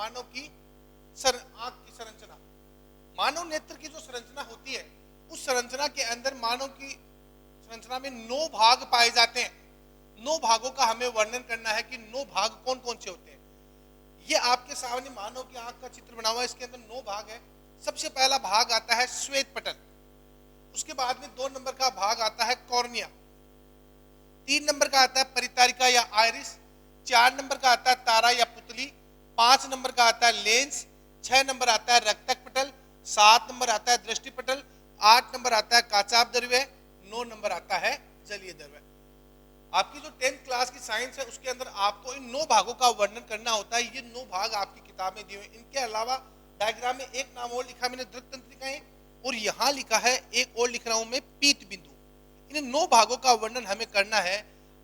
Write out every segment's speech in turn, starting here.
मानव की आंख की संरचना। मानव नेत्र की जो संरचना होती है, उस संरचना के अंदर मानव की संरचना में 9 भाग पाए जाते हैं। 9 भागों का हमें वर्णन करना है कि 9 भाग कौन कौन से होते हैं। ये आपके सामने मानव की आंख का चित्र बना हुआ है, इसके अंदर 9 भाग है। सबसे पहला भाग आता है श्वेत पटल, उसके बाद में 2 नंबर का भाग आता है कॉर्निया, 3 नंबर का आता है परितारिका या आइरिस, 4 नंबर का आता है तारा या पुतली, 5 नंबर का आता है लेंस, 6 नंबर आता है रक्तक पटल, 7 नंबर आता है दृष्टि पटल, 8 नंबर आता है काचाप द्रव्य, 9 नंबर आता है जलीय द्रव्य। आपकी जो 10th क्लास की साइंस है उसके अंदर आपको इन 9 भागों का वर्णन करना होता है। ये 9 भाग आपकी किताब में दिए हुए। इनके अलावा डायग्राम में एक नाम और लिखा मैंने, दृक तंत्रिकाएं, और यहाँ लिखा है एक और लिख रहा हूं मैं, पीत बिंदु। इन 9 भागों का वर्णन हमें करना है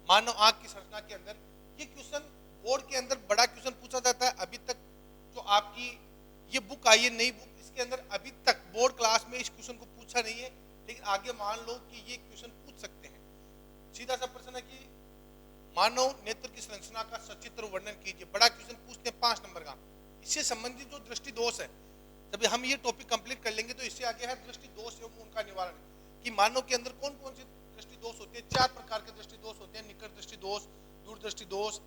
मानव आंख की संरचना के अंदर। ये क्वेश्चन बोर्ड के अंदर बड़ा क्वेश्चन पूछा जाता है। अभी तक जो आपकी ये बुक आई है, नई बुक, इसके अंदर अभी तक बोर्ड क्लास में इस क्वेश्चन को पूछा नहीं है, लेकिन आगे मान लो कि ये क्वेश्चन पूछ सकते हैं। सीधा सा प्रश्न है कि मानव नेत्र की संरचना का सचित्र वर्णन कीजिए। बड़ा क्वेश्चन पूछते हैं 5 नंबर का। इससे संबंधित जो दृष्टि दोष है, जब हम ये टॉपिक कंप्लीट कर लेंगे तो इससे आगे है दृष्टि दोष एवं उनका निवारण, कि मानव के अंदर कौन कौन से दृष्टि दोष होते हैं। 4 प्रकार के दृष्टि दोष होते हैं, निकट दृष्टि दोष, दूरदृष्टि दोष,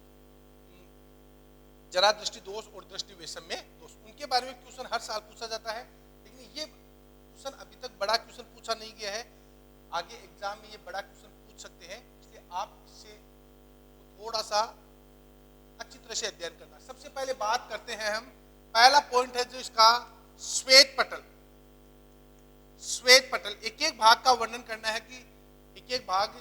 जरा दृष्टि दोष और दृष्टि वैषम्य दोष। उनके बारे में क्वेश्चन हर साल पूछा जाता है, लेकिन ये क्वेश्चन अभी तक बड़ा क्वेश्चन पूछा नहीं गया है। आगे एग्जाम में ये बड़ा क्वेश्चन पूछ सकते हैं, इसलिए आप इससे थोड़ा सा अच्छी तरह से अध्ययन करना। सबसे पहले बात करते हैं हम, पहला पॉइंट है जो इसका श्वेत पटल। श्वेत पटल, एक एक भाग का वर्णन करना है कि एक एक भाग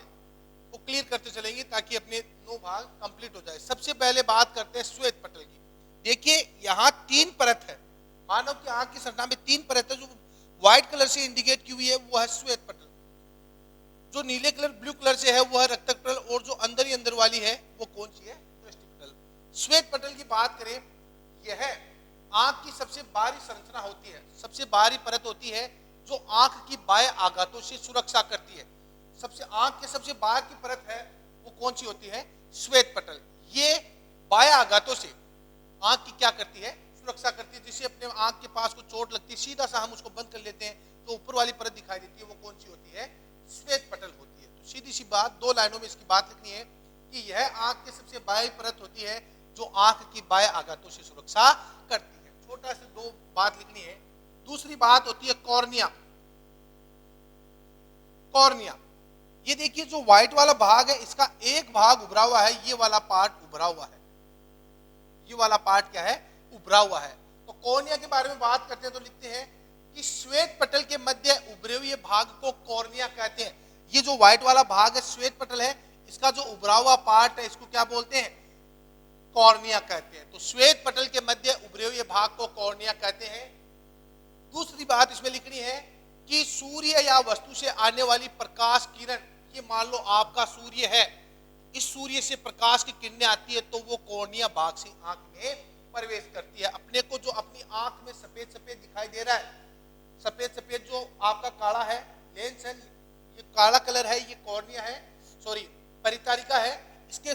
को क्लियर करते चलेंगे ताकि अपने 9 भाग कंप्लीट हो जाए। सबसे पहले बात करते हैं श्वेत पटल की। देखिए यहाँ 3 परत है, मानव की आंख की संरचना में 3 परत है। जो व्हाइट कलर से इंडिकेट की हुई है वो है श्वेत पटल, जो नीले कलर ब्लू कलर से है वो है रक्तक पटल, और जो अंदर ही अंदर वाली है वो कौन सी है, दृष्टि पटल। श्वेत पटल की बात करें, यह आंख की सबसे बाहरी संरचना होती है, सबसे बाहरी परत होती है जो आंख की बाह्य आघातों से सुरक्षा करती है। सबसे आंख के सबसे बाहर की परत है वो कौन सी होती है, श्वेत पटल। ये बाह्य आघातों से आंख की क्या करती है, सुरक्षा करती है। जिसे अपने आंख के पास को चोट लगती है, सीधा सा हम उसको बंद कर लेते हैं, तो ऊपर वाली परत दिखाई देती है, वो कौन सी होती है, श्वेत पटल होती है। तो सीधी सी बात, 2 लाइनों में इसकी बात लिखनी है कि यह आंख के सबसे बाहरी परत होती है जो आंख की बाह्य आघातों से सुरक्षा करती है। छोटा से 2 बात लिखनी है। दूसरी बात होती है कॉर्निया। कॉर्निया, ये देखिए जो व्हाइट वाला भाग है, इसका एक भाग उभरा हुआ है, ये वाला पार्ट उभरा हुआ है, ये वाला पार्ट क्या है, उभरा हुआ है। तो कॉर्निया के बारे में बात करते हैं तो लिखते हैं कि श्वेत पटल के मध्य उभरे हुए भाग को कॉर्निया कहते हैं। ये जो व्हाइट वाला भाग है श्वेत पटल है, इसका जो उभरा हुआ पार्ट है इसको क्या बोलते हैं, कॉर्निया कहते हैं। तो श्वेत पटल के मध्य उभरे हुए भाग को कॉर्निया कहते हैं। दूसरी बात इसमें लिखनी है कि सूर्य या वस्तु से आने वाली प्रकाश किरण, ये मान लो आपका सूर्य है, इस सूर्य से प्रकाश की किरणें आती है तो वो कॉर्निया भाग से आंख में प्रवेश करती है। अपने को जो अपनी आंख में सफेद सफेद दिखाई दे रहा है, सफेद सफेद जो आपका काला है, लेंस है, ये काला कलर है, ये कॉर्निया है, सॉरी परितारिका है। इसके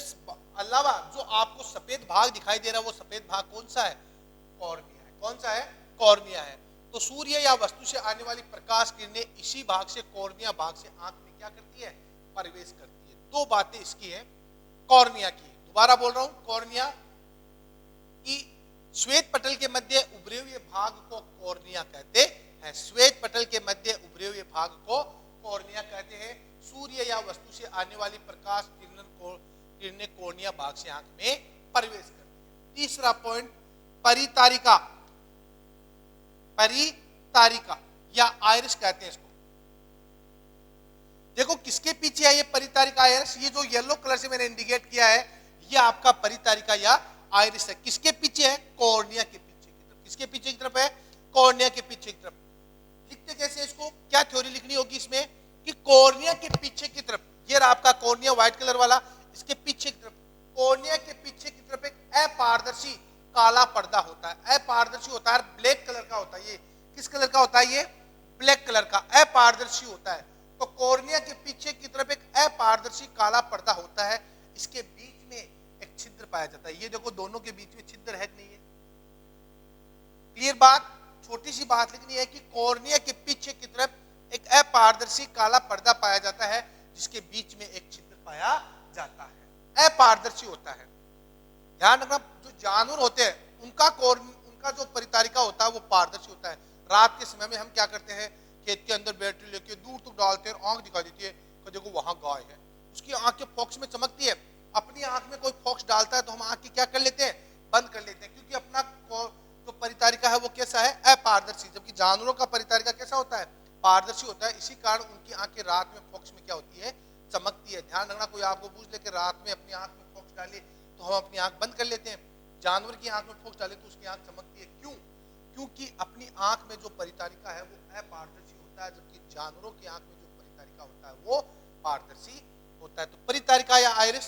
अलावा जो आपको सफेद भाग दिखाई दे रहा है वो सफेद भाग कौन सा है, कॉर्निया है। कौन सा है, कॉर्निया है। तो सूर्य या वस्तु से आने वाली प्रकाश किरणें इसी भाग से, कॉर्निया भाग से आंख में क्या करती है, प्रवेश करती है। 2 बातें इसकी है कॉर्निया की। दोबारा बोल रहा हूं, कॉर्निया की श्वेत पटल के मध्य उभरे हुए भाग को कॉर्निया कहते हैं। श्वेत पटल के मध्य उभरे हुए भाग को कॉर्निया कहते हैं। सूर्य या वस्तु से आने वाली प्रकाश किरणें कॉर्निया भाग से आंख में प्रवेश करती है। तीसरा पॉइंट, परितारिका। परितारिका या आइरिस कहते हैं इसको। देखो किसके पीछे है ये परितारिका आइरिस, ये जो येलो कलर से मैंने इंडिकेट किया है ये आपका परितारिका या आइरिस है। किसके पीछे है, कॉर्निया के पीछे की तरफ। किसके पीछे की तरफ है, कॉर्निया के पीछे की तरफ। लिखते कैसे इसको, क्या थ्योरी लिखनी होगी इसमें कि कॉर्निया के पीछे की तरफ, ये रहा आपका कॉर्निया व्हाइट कलर वाला, इसके पीछे की तरफ, कॉर्निया के पीछे की तरफ एक अपारदर्शी काला पर्दा होता है। अपारदर्शी होता है, ब्लैक कलर का होता है। ये किस कलर का होता है, ये ब्लैक कलर का, अपारदर्शी होता है। तो कॉर्निया के पीछे की तरफ एक अपारदर्शी काला पर्दा होता है, इसके बीच में एक छिद्र पाया जाता है। ये देखो दोनों के बीच में छिद्र है कि नहीं है, बात, छोटी सी बात लेकिन यह है कि कॉर्निया के पीछे की तरफ एक अपारदर्शी काला पर्दा पाया जाता है जिसके बीच में एक छिद्र पाया जाता है, अपारदर्शी होता है। ध्यान रखना, जो जानवर होते हैं उनका जो परितारिका होता है वो पारदर्शी होता है। रात के समय में हम क्या करते हैं, खेत के अंदर बैटरी लेके दूर तक डालते हैं, आंख दिखा देती है कि देखो वहां गाय है, उसकी आंख के फोक्स में चमकती है। अपनी आंख में कोई फोक्स डालता है तो हम आंख की क्या कर लेते हैं, बंद कर लेते हैं, क्योंकि अपना जो परितारिका है वो कैसा है, अपारदर्शी, जबकि जानवरों का परितारिका कैसा होता है, पारदर्शी होता है। इसी कारण उनकी आंखें रात में फोक्स में क्या होती है, चमकती है। ध्यान रखना, कोई आपको पूछ ले कि रात में अपनी आंख में फोक्स डाले तो हम अपनी आंख बंद कर लेते हैं, जानवर की आंख में फोक्स डाले तो उसकी आंख चमकती है। क्यों? क्योंकि अपनी आंख में जो परितारिका है वो अपारदर्शी होता है, जबकि जानवरों की आंख में जो परितारिका होता है वो पारदर्शी होता है। तो परितारिका या आइरिस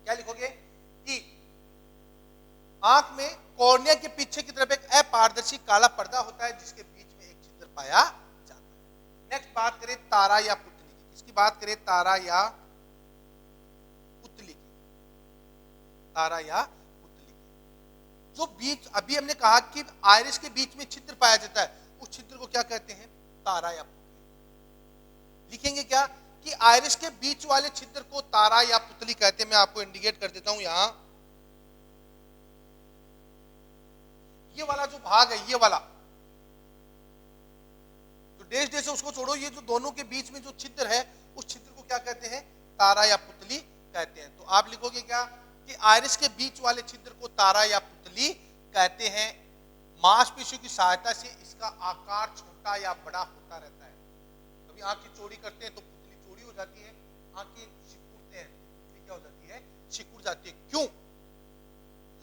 क्या लिखोगे कि आंख में कॉर्निया के पीछे की तरफ एक अपारदर्शी काला पर्दा होता है जिसके बीच में एक छिद्र पाया जाता है। नेक्स्ट बात करें तारा या पुतली की। किसकी बात करें, तारा या पुतली की, तारा या पुतली की। जो बीच अभी हमने कहा कि आइरिस के बीच में छिद्र पाया जाता है, उस छिद्र को क्या कहते हैं, तारा या पुतली। लिखेंगे क्या कि आइरिस के बीच वाले छिद्र को तारा या पुतली कहते हैं। मैं आपको इंडिकेट कर देता हूं यहां, ये वाला जो भाग है, ये वाला जो डेश डेश है उसको छोड़ो, ये जो दोनों के बीच में जो छिद्र है उस छिद्र को क्या कहते हैं, तारा या पुतली कहते हैं। तो आप लिखोगे क्या कि आइरिस के बीच वाले छिद्र को तारा या पुतली कहते हैं। मांसपेशियों की सहायता से इसका आकार छोटा या बड़ा होता रहता है। कभी आंख की चौड़ी करते हैं तो पुतली चौड़ी हो जाती है, आंखें सिकुड़ते हैं तो पुतली क्या हो जाती है, सिकुड़ जाती है। क्यों?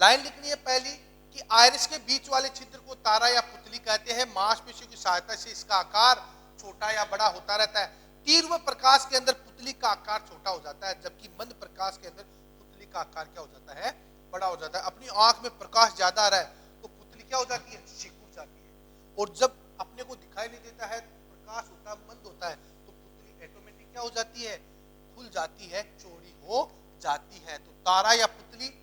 लाइन लिखनी है पहली कि आइरिस के बीच वाले छिद्र को तारा या पुतली कहते हैं। मांसपेशियों की सहायता से इसका आकार छोटा या बड़ा होता रहता है। तीव्र प्रकाश के अंदर पुतली का आकार छोटा हो जाता है, जबकि मंद प्रकाश के अंदर पुतली का आकार क्या हो जाता है, बड़ा हो जाता है। अपनी आंख में प्रकाश ज्यादा आ रहा है तो पुतली क्या हो जाती है, सिकुड़ जाती है। और जब अपने को दिखाई नहीं देता है, प्रकाश होता है, मंद होता है, तो पुतली ऑटोमेटिक क्या हो जाती है, खुल जाती है, चौड़ी हो जाती है। तो तारा या पुतली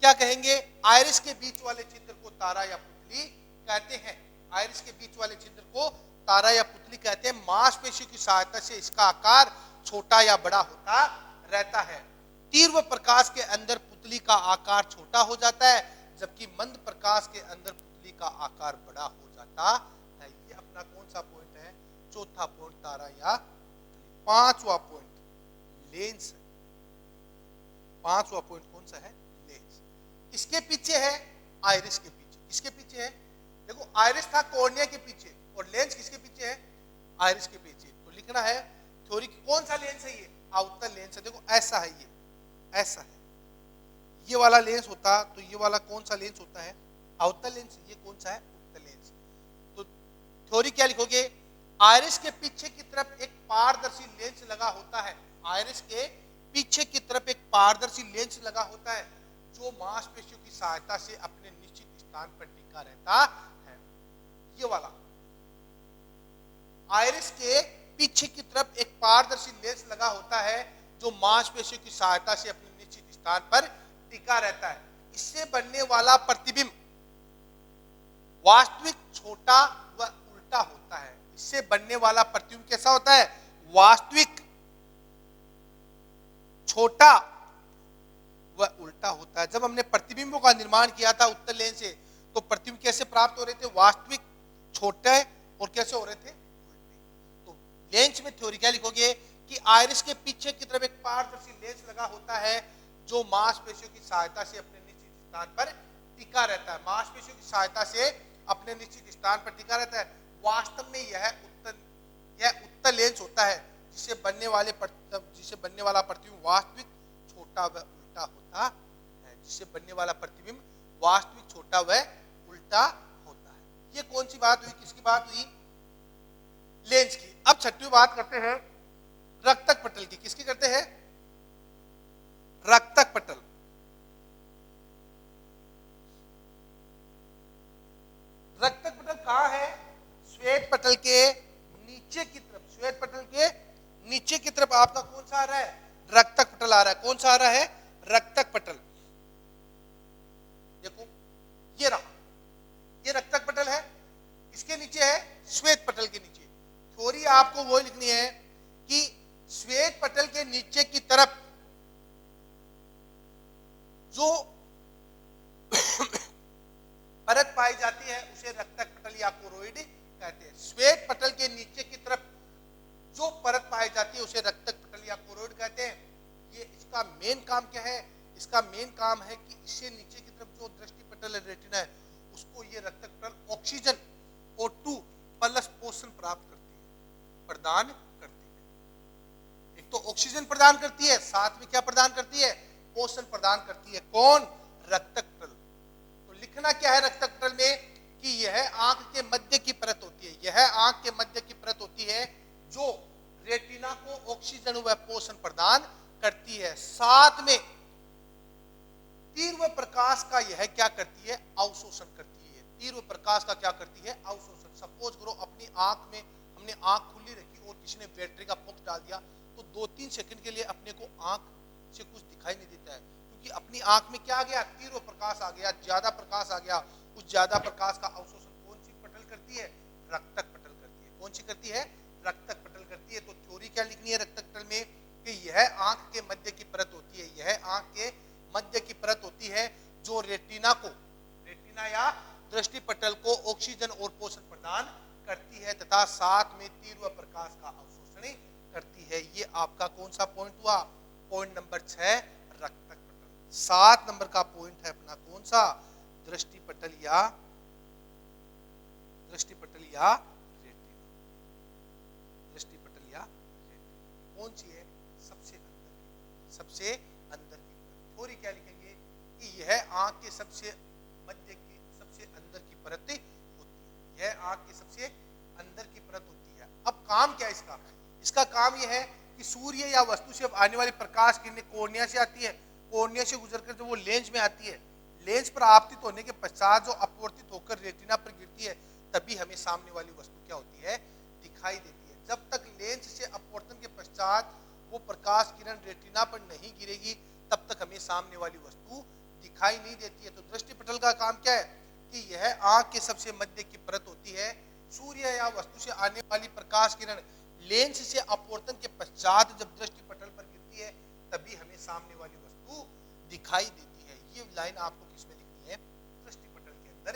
क्या कहेंगे, आइरिस के बीच वाले छिद्र को तारा या पुतली कहते हैं। आइरिस के बीच वाले छिद्र को तारा या पुतली कहते हैं। मांसपेशियों की सहायता से इसका आकार छोटा या बड़ा होता रहता है। तीव्र प्रकाश के अंदर पुतली का आकार छोटा हो जाता है, जबकि मंद प्रकाश के अंदर पुतली का आकार बड़ा हो जाता है। ये अपना कौन सा पॉइंट है, चौथा पॉइंट, तारा या पुतली। पांचवा पॉइंट लेंस है। पांचवा पॉइंट कौन सा है, लेंस। किसके पीछे है, आइरिस के पीछे। किसके पीछे है, देखो आइरिस था कॉर्निया के पीछे और लेंस किसके पीछे है, आइरिस के पीछे। तो लिखना है थ्योरी कौन सा लेंस है, ये आउटर लेंस है। देखो ऐसा है, ये ऐसा है, ये वाला लेंस होता तो ये वाला कौन सा लेंस होता है, आउटर लेंस। ये कौन सा है, उत्तर लेंस। तो थ्योरी क्या लिखोगे, आइरिस के पीछे की तरफ एक पारदर्शी लेंस लगा होता है। आइरिस के पीछे की तरफ एक पारदर्शी लेंस लगा होता है जो मांसपेशियों की सहायता से अपने निश्चित स्थान पर टिका रहता है। ये वाला आइरिस के पीछे की तरफ एक पारदर्शी लेंस लगा होता है जो मांसपेशियों की सहायता से अपने निश्चित स्थान पर टिका रहता है। इससे बनने वाला प्रतिबिंब वास्तविक छोटा व उल्टा होता है। इससे बनने वाला प्रतिबिंब कैसा होता है, वास्तविक छोटा व उल्टा होता है। जब हमने प्रतिबिंबों का निर्माण किया था उत्तर लेंस से, तो प्रतिबिंब कैसे प्राप्त हो रहे थे, वास्तविक छोटे और कैसे हो रहे थे, उल्टे। तो लेंस में थ्योरी क्या लिखोगे कि आइरिस के पीछे की तरफ एक पारदर्शी लेंस लगा होता है जो मांसपेशियों की सहायता से अपने निश्चित स्थान पर टिका रहता है। मांसपेशियों की सहायता से अपने निश्चित स्थान पर टिका रहता है। वास्तव में यह उत्तर लेंस होता है जिससे बनने वाला प्रतिबिंब वास्तविक छोटा व उल्टा होता है। जिससे बनने वाला प्रतिबिंब वास्तविक छोटा व उल्टा होता है। ये कौन सी बात हुई, किसकी बात हुई, लेंस की। अब छठवीं बात करते हैं रक्तक पटल की। किसकी करते हैं, रक्तक पटल। रक्तक पटल कहां है, श्वेत पटल के नीचे की तरफ। श्वेत पटल के नीचे की तरफ आपका कौन सा आ रहा है, रक्तक पटल आ रहा है। कौन सा आ रहा है, रक्तक पटल। देखो ये रहा, ये रक्तक पटल के नीचे। थ्योरी आपको वो लिखनी है कि श्वेत पटल के नीचे की तरफ जो परत पाई जाती है उसे रक्तक पटल या कोरोइड कहते हैं। श्वेत पटल के नीचे की तरफ जो परत पाई जाती है उसे रक्तक पटल या कोरोइड कहते हैं। ये इसका मेन काम क्या है? इसका मेन काम है कि इससे नीचे की तरफ जो दृष्टि पटल रेटिना है उसको ये रक्तक पटल ऑक्सीजन O2 प्लस पोषण प्राप्त करती है, प्रदान करती है। एक तो ऑक्सीजन प्रदान करती है, साथ में क्या प्रदान करती है? पोषण प्रदान करती है। कौन? रक्तक पटल। तो लिखना क्या है रक्तक पटल में कि यह आंख के मध्य की परत होती है, यह आंख के मध्य की परत होती है जो रेटिना को ऑक्सीजन व पोषण प्रदान करती है। साथ में तीव्र प्रकाश का यह क्या करती है? अवशोषण करती है। तीव्र प्रकाश का क्या करती है? अवशोषण। सपोज करो अपनी आंख में हमने आंख खुली रखी और किसी ने बैटरी का बॉक्स डाल दिया तो 2-3 सेकंड के लिए अपने को आंख से कुछ दिखाई नहीं देता है, क्योंकि अपनी आंख में क्या आ गया? तीव्र प्रकाश आ गया, ज्यादा प्रकाश आ गया। उस ज्यादा प्रकाश का अवशोषण कौन सी पटल करती है? रक्तक पटल करती है। कौन सी करती है? रक्तक पटल करती है। तो थ्योरी क्या लिखनी है रक्तक पटल में कि यह आंख के मध्य की परत होती है, यह आंख के मध्य की परत होती है जो रेटिना या दृष्टि पटल को ऑक्सीजन और पोषण प्रदान करती है तथा साथ में तीव्र प्रकाश का अवशोषण करती है। ये आपका कौन सा पॉइंट हुआ? पॉइंट नंबर 6 रक्तक पटल। 7 नंबर का पॉइंट है अपना कौन सा? दृष्टि पटल या रेटिना। दृष्टि पटल या रेटिना कौन सी है? सबसे अंदर की। थ्योरी क्या लिखेंगे कि यह आंख के सबसे मध्य की सबसे अंदर की परत होती है, यह आंख के सबसे अंदर की परत होती है। अब काम क्या है इसका? इसका काम यह है कि सूर्य या वस्तु से आने वाली प्रकाश किरणें कॉर्निया से आती है, कॉर्निया से गुजरकर जब वो लेंस में आती है, लेंस पर आपतित होने के पश्चात जो अपवर्तित होकर रेटिना पर गिरती है, तभी हमें सामने वाली वस्तु क्या होती है? दिखाई देती है। जब तक लेंस से अपवर्तन के पश्चात वो प्रकाश किरण रेटिना पर नहीं गिरेगी तब तक हमें सामने वाली वस्तु दिखाई नहीं देती है। तो दृष्टि पटल का काम क्या है कि यह आंख के सबसे मध्य की परत होती है। सूर्य या वस्तु से आने वाली प्रकाश किरण लेंस से अपवर्तन के पश्चात जब दृष्टि पटल पर गिरती है तभी हमें सामने वाली वस्तु दिखाई देती है। ये लाइन आपको किसमें लिखनी है? दृष्टि पटल के अंदर।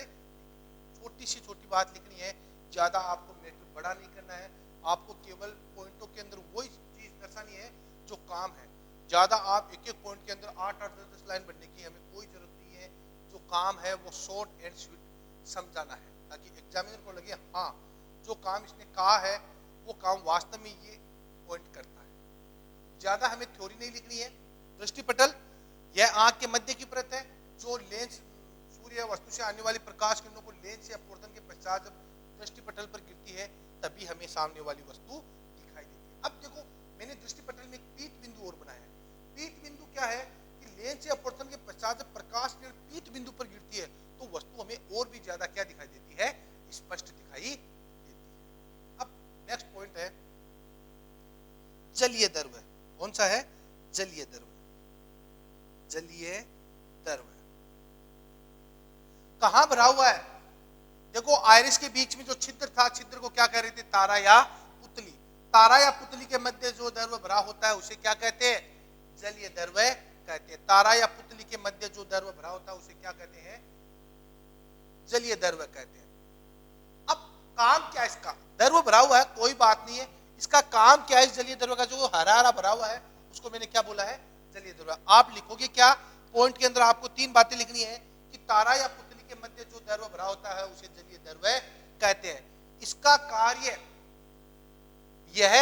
छोटी सी छोटी बात लिखनी है, ज्यादा आपको मैटर बड़ा नहीं करना है। आपको केवल पॉइंटों के अंदर वही चीज दर्शानी है जो काम है। ज्यादा आप एक एक पॉइंट के अंदर 8-8, 10-10 लाइन बनने की हमें कोई जरूरत नहीं है। जो काम है वो शॉर्ट एंड स्वीट समझाना है, ताकि एग्जामिनर को लगे हाँ जो काम इसने कहा है वो काम वास्तव में ये पॉइंट करता है। ज्यादा हमें थ्योरी नहीं लिखनी है। दृष्टि पटल यह आंख के मध्य की परत है जो लेंस सूर्य या वस्तु से आने वाली प्रकाश किरणों को लेंस से अपवर्तन के पश्चात जब दृष्टि पटल पर गिरती है तभी हमें सामने वाली वस्तु दिखाई देती है। अब देखो मैंने दृष्टि पटल में एक पीत बिंदु और बनाया है। पीत बिंदु क्या है कि लेंस से अपवर्तन के पश्चात जब प्रकाश किरण पीत बिंदु पर गिरती है तो वस्तु हमें और भी ज्यादा क्या दिखाई देती है? स्पष्ट दिखाई देती है। अब नेक्स्ट पॉइंट है जलीय द्रव्य। कौन सा है? जलीय द्रव्य। जलीय द्रव्य कहां भरा हुआ है? देखो आइरिस के बीच में जो छिद्र था, छिद्र को क्या कह रहे थे? तारा या पुतली। तारा या पुतली के मध्य जो द्रव्य भरा होता है उसे क्या कहते हैं? जलीय द्रव्य कहते हैं। तारा या पुतली के मध्य जो द्रव्य भरा होता है उसे क्या कहते हैं? जलीय द्रव्य कहते हैं। अब काम क्या है इसका? द्रव्य भरा हुआ है कोई बात नहीं है, इसका काम क्या है? इस जलीय द्रव्य का जो हरा हरा भरा हुआ है उसको मैंने क्या बोला है? जलीय द्रव्य। आप लिखोगे क्या? पॉइंट के अंदर आपको 3 बातें लिखनी है कि तारा या पुतली के मध्य जो द्रव्य भरा होता है उसे जलीय द्रव्य कहते हैं। इसका कार्य यह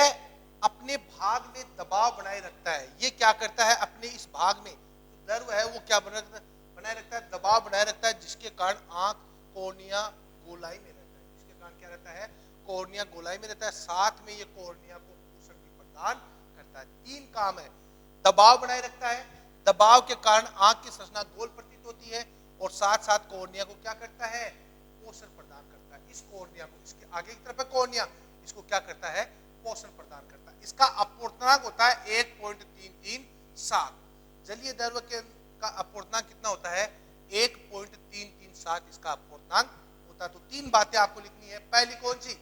अपने भाग में दबाव बनाए रखता है। ये क्या करता है? अपने इस भाग में जो द्रव्य है वो क्या बनाए रखता है? दबाव बनाए रखता है, जिसके कारण आंख कॉर्निया गोलाई में रहता है। जिसके कारण क्या रहता है? कॉर्निया गोलाई में रहता है। साथ में ये कॉर्निया को पोषण भी प्रदान करता है। 3 काम है। दबाव बनाए रखता है, दबाव के कारण आंख की संरचना गोल प्रतीत होती है, और साथ साथ कॉर्निया को क्या करता है? पोषण प्रदान करता है। इस कॉर्निया को, इसके आगे की तरफ है कॉर्निया, इसको क्या करता है? पोषण प्रदान करता है। इसका अपवर्तनांक होता है 1.337। जलीय द्रव्य का अपवर्तनांक कितना होता है? 1.337 इसका अपवर्तनांक होता है। तो 3 बातें आपको लिखनी है। पहली कौन सी?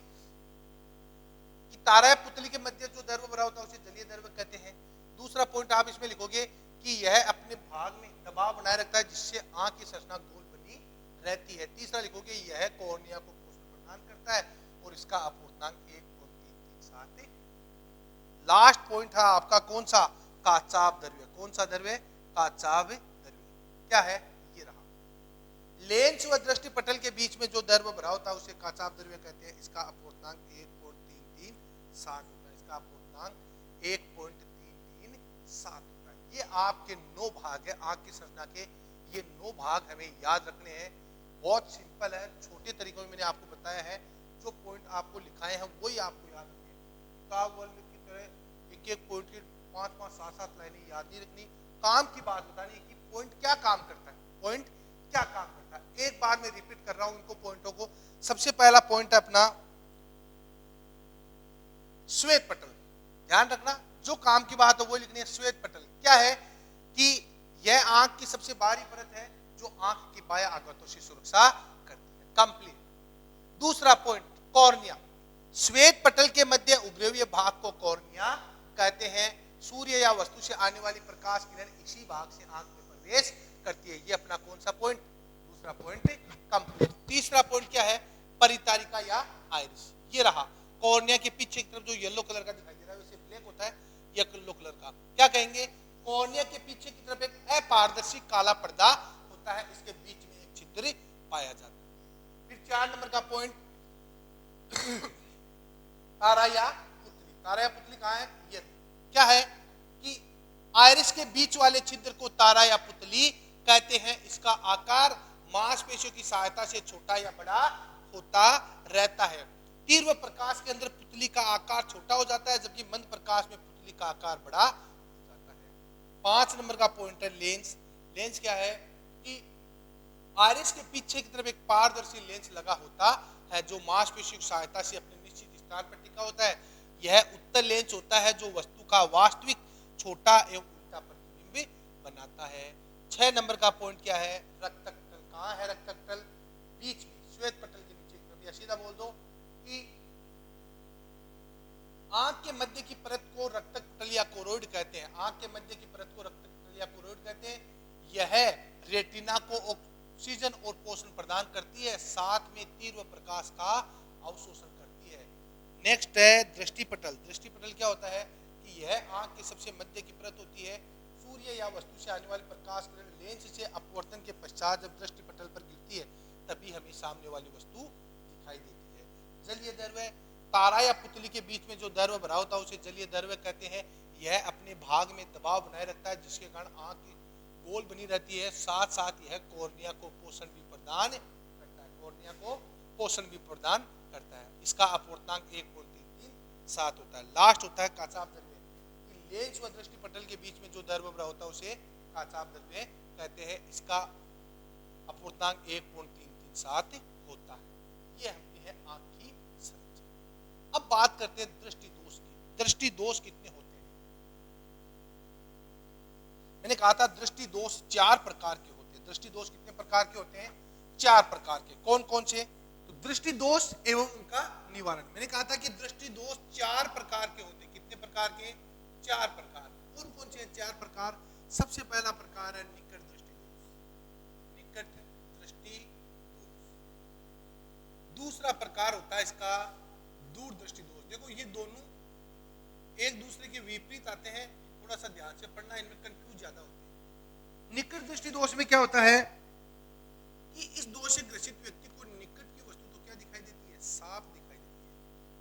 कि तारा या पुतली के मध्य जो द्रव्य भरा होता है उसे जलीय द्रव्य कहते हैं। दूसरा पॉइंट आप इसमें लिखोगे कि यह अपने भाग में दबाव बनाए रखता है जिससे आंख की संरचना गोल बनी रहती है। तीसरा लिखोगे यह कॉर्निया को पोषण प्रदान करता है और इसका अपूर्णांक 1.337। लास्ट पॉइंट है आपका कौन सा? काचाभ द्रव्य। कौन सा द्रव्य? काचाभ द्रव्य। क्या है? ये रहा। लेंस व दृष्टि पटल के बीच में जो द्रव्य भरा होता है उसे काचाभ द्रव्य कहते हैं। इसका अपूर्णांक 1.3367 होता है। इसका अपूर्णांक 1.337 होता है। ये आपके 9 भाग है आंख की संरचना के। ये 9 भाग हमें याद रखने हैं। बहुत सिंपल है, छोटे तरीकों में मैंने आपको बताया है। जो पॉइंट आपको लिखाए हैं वही आपको याद रखने हैं। किताब वर्ग की तरह एक एक पॉइंट की 5-5, 7-7 लाइनें याद नहीं रखनी। काम की बात बतानी है कि पॉइंट क्या काम करता है। पॉइंट क्या काम करता है, एक बार मैं रिपीट कर रहा हूं इनको पॉइंटों को। सबसे पहला पॉइंट है अपना श्वेत पटल। ध्यान रखना, जो काम की बात है वो लिखनी है। श्वेत पटल क्या है कि यह आंख की सबसे बाहरी परत है जो आंख की बाह्य आघातों से सुरक्षा करती है। कंप्लीट। दूसरा पॉइंट कॉर्निया। श्वेत पटल के मध्य उभरे हुए भाग को कॉर्निया कहते हैं। सूर्य या वस्तु से आने वाली प्रकाश किरण इसी भाग से आंख में प्रवेश करती है। ये अपना कौन सा पॉइंट? दूसरा पॉइंट कंप्लीट। तीसरा पॉइंट क्या है? परितारिका या आइरिस। ये रहा। कॉर्निया के पीछे की तरफ जो येलो कलर का दिखाई दे रहा है वैसे ब्लैक होता है या येलो कलर का, क्या कहेंगे? कॉर्निया के पीछे की तरफ एक अपारदर्शी काला पर्दा होता है। इसके बीच में एक छिद्र पाया जाता है। फिर 4 नंबर का पॉइंट तारा या पुतली। तारा या पुतली कहाँ है? ये क्या है कि आइरिस के बीच वाले छिद्र को तारा या पुतली कहते हैं। इसका आकार मांसपेशियों की सहायता से छोटा या बड़ा होता रहता है। तीव्र प्रकाश के अंदर पुतली का आकार छोटा हो जाता है जबकि मंद प्रकाश में पुतली का आकार बड़ा हो जाता है। 5 नंबर का पॉइंट है लेंस। लेंस क्या है कि आइरिस के पीछे की तरफ एक पारदर्शी लेंस लगा होता है जो मांसपेशियों की सहायता से अपने निश्चित स्थान पर टिका होता है। यह उत्तल लेंस होता है जो वस्तु का वास्तविक छोटा एवं उल्टा प्रतिबिंब बनाता है। 6 नंबर का पॉइंट क्या है? रक्तकटल। कहाँ है रक्तकटल? बीच में, श्वेत पटल के नीचे की तरफ। या सीधा बोल दो कि आंख के मध्य की परत को रक्तकटल या कोरोइड कहते हैं। आंख के मध्य की परत को रक्तकटल या कोरोइड कहते हैं। यह रेटिना को ऑक्सीजन और पोषण प्रदान करती है, साथ में तीव्र प्रकाश का अवशोषण करती है। नेक्स्ट है दृष्टिपटल। दृष्टिपटल क्या होता है कि यह आंख के सबसे मध्य की परत होती है। सूर्य या वस्तु से आने वाली प्रकाश किरण लेंस से अपवर्तन के पश्चात जब दृष्टिपटल पर गिरती है तभी हमें सामने वाली वस्तु दिखाई देती है। जलीय द्रव्य। तारा या पुतली के बीच में जो द्रव्य भरा होता है उसे जलीय द्रव्य कहते हैं। यह अपने भाग में दबाव बनाए रखता है जिसके कारण आंख की गोल बनी रहती है। साथ साथ यह कॉर्निया को पोषण भी प्रदान करता है। कॉर्निया को पोषण भी प्रदान करता है। इसका अपूर्णांक 1.337 होता है। लास्ट होता है काचाभ द्रव्य। लेंस व दृष्टिपटल के बीच में जो द्रव्य भरा होता है उसे काचाभ द्रव्य कहते हैं। इसका अपूर्णांक 1.337 होता है। यह अपनी है आंख की संरचना। अब बात करते हैं दृष्टि दोष की। दृष्टि दोष कितने होते हैं? मैंने कहा था दृष्टि दोष 4 प्रकार के होते हैं। दृष्टि दोष कितने प्रकार के होते हैं? 4 प्रकार के। कौन कौन से? तो दृष्टि दोष एवं उनका निवारण। मैंने कहा था कि दृष्टि दोष 4 प्रकार के होते हैं। कितने प्रकार के? 4 प्रकार। कौन कौन से 4 प्रकार? सबसे पहला प्रकार है निकट दृष्टि दोष। निकट दृष्टि दोष। दूसरा प्रकार होता है इसका दूर दृष्टि दोष। देखो ये दोनों एक दूसरे के विपरीत आते हैं, थोड़ा सा ध्यान से पढ़ना, इनमें कंफ्यूज ज्यादा होते हैं। निकट दृष्टि दोष में क्या होता है कि इस दोष से ग्रसित व्यक्ति को निकट की वस्तु तो क्या दिखाई देती है? साफ दिखाई देती है।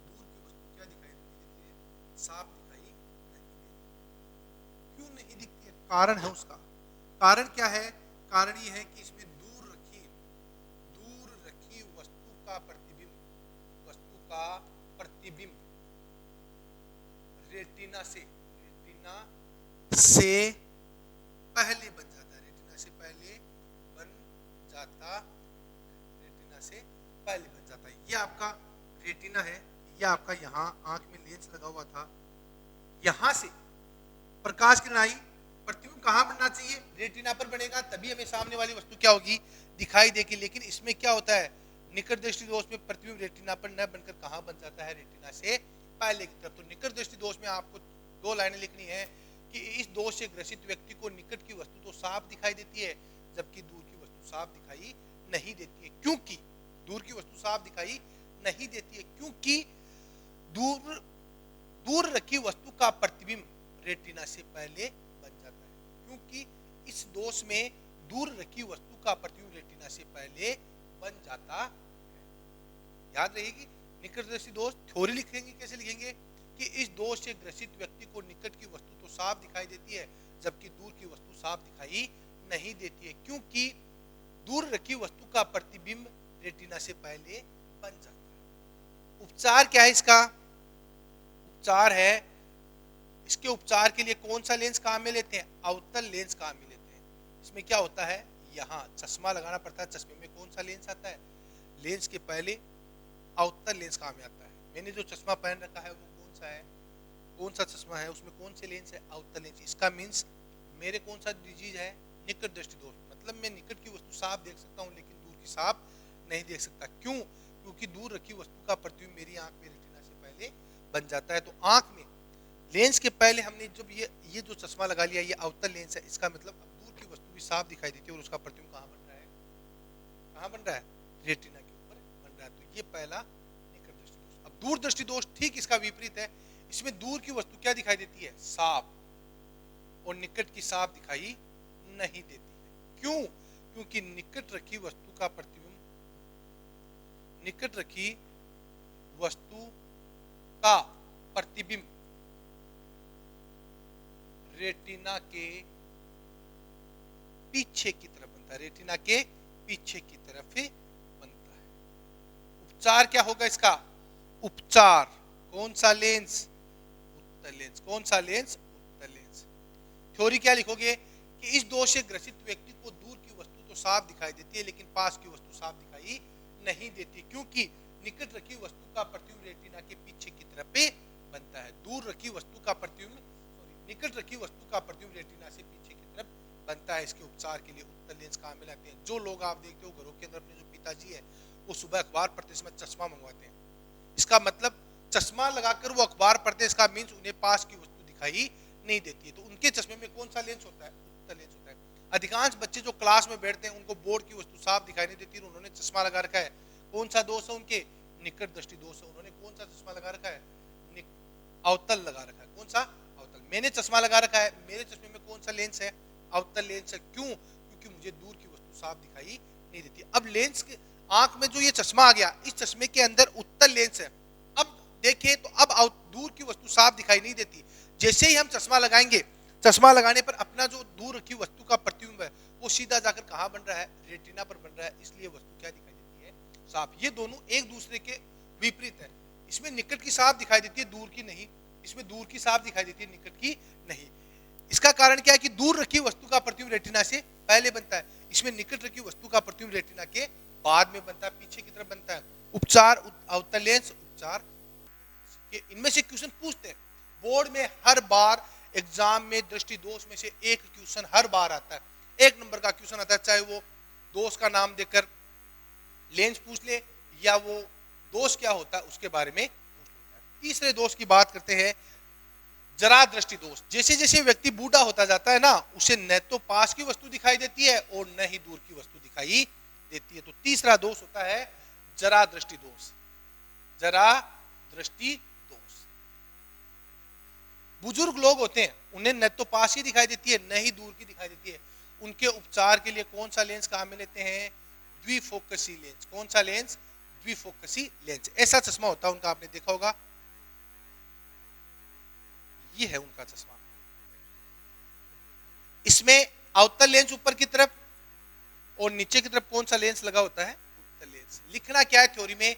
दूर की वस्तु क्या दिखाई देती है? साफ दिखाई नहीं देती। क्यों नहीं दिखती है? कारण है उसका। कारण क्या है? कारण ये है कि इसमें दूर रखी वस्तु का प्रतिबिंब रेटिना से पहले बन जाता है। रेटिना से पहले बन जाता है। ये आपका रेटिना है। ये आपका यहाँ आंख में लेंस लगा हुआ था। यहाँ से प्रकाश किरण आई, प्रतिबिंब कहाँ बनना चाहिए? रेटिना पर बनेगा, तभी हमें सामने वाली वस्तु क्या होगी? दिखाई देगी। लेकिन इसमें क्या होता है? निकट दृष्टि दोष में प्रतिबिंब रेटिना पर न बनकर कहाँ बन जाता है? रेटिना से पहले की तरफ। तो निकट दृष्टि दोष में आपको दो लाइनें लिखनी है कि इस दोष से ग्रसित व्यक्ति को निकट की वस्तु तो साफ दिखाई देती है, जबकि दूर की वस्तु साफ दिखाई नहीं देती है। क्योंकि दूर की वस्तु साफ दिखाई नहीं देती है, क्योंकि दूर रखी वस्तु का प्रतिबिंब रेटिना से पहले बन जाता है। क्योंकि इस दोष में दूर रखी वस्तु का प्रतिबिंब रेटिना से पहले बन जाता है। याद रहेगी, निकट दृष्टि दोष थ्योरी लिखेंगे, कैसे लिखेंगे कि इस दोष से ग्रसित व्यक्ति को निकट की वस्तु तो साफ दिखाई देती है, जबकि दूर की वस्तु साफ दिखाई नहीं देती है, क्योंकि दूर रखी वस्तु का प्रतिबिंब रेटिना से पहले बन जाता है। उपचार क्या है इसका? उपचार है, इसके उपचार के लिए कौन सा लेंस काम में लेते हैं? अवतल लेंस काम में लेते हैं। इसमें क्या होता है, यहाँ चश्मा लगाना पड़ता है। चश्मे में कौन सा लेंस आता है? लेंस के पहले अवतल लेंस काम में आता है। मैंने जो चश्मा पहन रखा है वो कौन सा है, कौन सा चश्मा है, उसमें कौन से लेंस है? अवतल लेंस। इसका मीन्स मेरे कौन सा डिजीज है? निकट दृष्टि दोष। मतलब मैं निकट की वस्तु साफ देख सकता हूँ लेकिन दूर की साफ नहीं देख सकता। क्यों? क्योंकि दूर रखी वस्तु का प्रतिबिंब मेरी आंख में रेटिना से पहले बन जाता है। तो आंख में लेंस के पहले हमने जब ये जो चश्मा लगा लिया, ये अवतल लेंस है, इसका मतलब अब दूर की वस्तु भी साफ दिखाई देती है और उसका प्रतिबिंब कहाँ बन रहा है? कहाँ बन रहा है? रेटिना के ऊपर बन रहा है। तो ये पहला निकट दृष्टि दोष। अब दूर दृष्टि दोष ठीक इसका विपरीत है। इसमें दूर की वस्तु क्या दिखाई देती है? साफ, और निकट की साफ दिखाई नहीं देती है। क्यों? क्योंकि निकट रखी वस्तु का प्रतिबिंब, निकट रखी वस्तु का प्रतिबिंब रेटिना के पीछे की तरफ बनता है, रेटिना के पीछे की तरफ बनता है। उपचार क्या होगा इसका? उपचार कौन सा लेंस? उत्तल लेंस। कौन सा लेंस? उत्तल लेंस। थ्योरी क्या लिखोगे कि इस दोष से ग्रसित व्यक्ति को दूर की वस्तु तो साफ दिखाई देती है लेकिन पास की वस्तु साफ दिखाई नहीं देती, क्योंकि निकट रखी वस्तु का प्रतिबिंब रेटिना के पीछे की तरफ बनता है। दूर रखी वस्तु का प्रतिबिंब, निकट रखी वस्तु का प्रतिबिंब रेटिना से पीछे की तरफ बनता है। इसके उपचार के लिए उत्तल लेंस काम में लाते हैं। जो लोग आप देखते हो घरों के अंदर, अपने जो पिताजी है वो सुबह अखबार पढ़ते समय चश्मा मंगवाते हैं। इसका मतलब चश्मा लगाकर वो अखबार पढ़ते हैं, इसका मीन्स उन्हें पास की वस्तु दिखाई नहीं देती है। तो उनके चश्मे में कौन सा लेंस होता है? उत्तल लेंस होता है। अधिकांश बच्चे जो क्लास में बैठते हैं उनको बोर्ड की वस्तु साफ दिखाई नहीं देती, उन्होंने चश्मा लगा रखा है। कौन सा दोष है उनके? निकट दृष्टि दोष है। उन्होंने कौन सा चश्मा लगा रखा है? अवतल लगा रखा है। कौन सा? अवतल। मैंने चश्मा लगा रखा है, मेरे चश्मे में कौन सा लेंस है? अवतल लेंस है। क्यों? क्योंकि मुझे दूर की वस्तु साफ दिखाई नहीं देती। अब लेंस के आंख में जो ये चश्मा आ गया, इस चश्मे के अंदर उत्तल लेंस है। अब देखिए तो अब दूर की वस्तु साफ दिखाई नहीं देती। जैसे ही हम चश्मा लगाएंगे, चश्मा लगाने पर अपना जो दूर रखी वस्तु का प्रतिबिंब है वो सीधा जाकर कहाँ बन रहा है? रेटिना पर बन रहा है। इसलिए वस्तु क्या दिखाई देती है? साफ। ये दोनों एक दूसरे के विपरीत है। इसमें निकट की साफ दिखाई देती है, दूर की नहीं। इसमें दूर की साफ दिखाई देती है, निकट की नहीं। इसका कारण क्या है कि दूर रखी वस्तु का प्रतिबिंब रेटिना से पहले बनता है, इसमें निकट रखी वस्तु का प्रतिबिंब रेटिना के बाद में बनता है, पीछे की तरफ बनता है। उपचार अवतल लेंस, उपचार। इनमें से क्वेश्चन पूछते हैं बोर्ड में हर बार, एग्जाम में दृष्टि दोष में से एक क्वेश्चन हर बार आता है। 1 नंबर का क्वेश्चन आता है, चाहे वो दोष का नाम देकर लेंस पूछ ले या वो दोष क्या होता है उसके बारे में पूछ लेता है। तीसरे दोष की बात करते हैं, जरा दृष्टि दोष। जैसे जैसे व्यक्ति बूढ़ा होता जाता है ना, उसे न तो पास की वस्तु दिखाई देती है और न ही दूर की वस्तु दिखाई देती है। तो तीसरा दोष होता है जरा दृष्टि दोष। जरा दृष्टि दोष। बुजुर्ग लोग होते हैं, उन्हें न तो पास की दिखाई देती है न ही दूर की दिखाई देती है। उनके उपचार के लिए कौन सा लेंस काम में लेते हैं? द्विफोकसी लेंस। कौन सा लेंस? द्विफोकसी लेंस। ऐसा चश्मा होता है उनका, आपने देखा होगा। ये है उनका चश्मा। इसमें अवतल लेंस ऊपर की तरफ और नीचे की तरफ कौन सा लेंस लगा होता है? उत्तल लेंस। लिखना क्या है थ्योरी में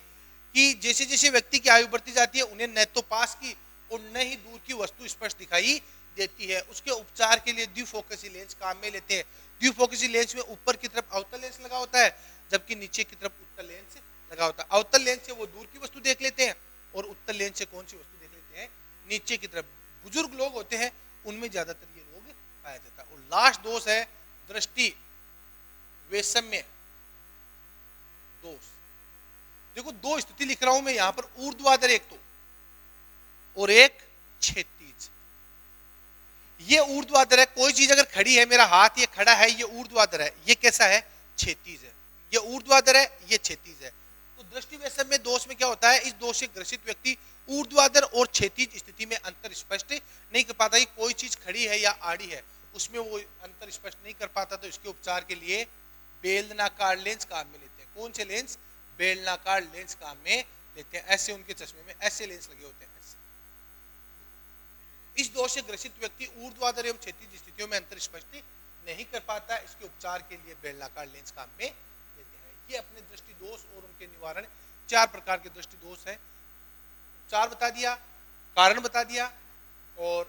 कि जैसे जैसे व्यक्ति की आयु बढ़ती जाती है उन्हें न तो पास की और न ही दूर की वस्तु स्पष्ट दिखाई देती है। उसके उपचार के लिए द्विफोकसी लेंस काम में लेते हैं। द्विफोकसी लेंस में ऊपर की तरफ अवतल लेंस लगा होता है, जबकि नीचे की तरफ उत्तल लेंस लगा होता है। अवतल लेंस से वो दूर की वस्तु देख लेते हैं और उत्तल लेंस से कौन सी वस्तु देख लेते हैं? नीचे की तरफ। बुजुर्ग लोग होते हैं उनमें ज्यादातर ये रोग पाया जाता है। और लास्ट दोष है दृष्टि वैषम्य दोष। देखो दो स्थिति लिख रहा हूं मैं यहां पर, ऊर्ध्वाधर एक तो और एक क्षैतिज। ये ऊर्ध्वाधर है, कोई चीज अगर खड़ी है, मेरा हाथ ये खड़ा है, ये ऊर्ध्वाधर है, ये कैसा है, क्षैतिज है। ये ऊर्ध्वाधर है, ये क्षैतिज है। तो दृष्टि वैषम्य दोष में क्या होता है, इस दोष से ग्रसित व्यक्ति ऊर्ध्वाधर और क्षैतिज स्थिति में अंतर स्पष्ट नहीं कर पाता कि कोई चीज खड़ी है या आड़ी है, उसमें वो अंतर स्पष्ट नहीं कर पाता। तो इसके उपचार के लिए बेलनाकार लेंस काम में लेते हैं। कौन से लेंस, बेलनाकार लेंस काम में लेते हैं। ऐसे उनके चश्मे में ऐसे लेंस लगे होते हैं, ऐसे। इस दोष से ग्रसित व्यक्ति ऊर्ध्वाधर एवं क्षैतिज स्थितियों में अंतर स्पष्ट नहीं कर पाता। इसके उपचार के लिए बेलनाकार लेंस काम में लेते हैं। ये अपने दृष्टि दोष और उनके निवारण, 4 प्रकार के दृष्टि दोष है। उपचार बता दिया, कारण बता दिया और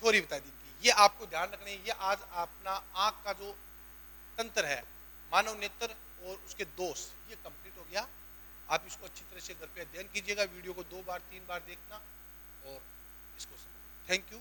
थ्योरी बता दी। ये आपको ध्यान रखना है। ये आज अपना आंख का जो तंत्र है, मानव नेत्र और उसके दोष, ये कंप्लीट हो गया। आप इसको अच्छी तरह से घर पे अध्ययन कीजिएगा। वीडियो को 2 बार 3 बार देखना और इसको समझना। Thank you.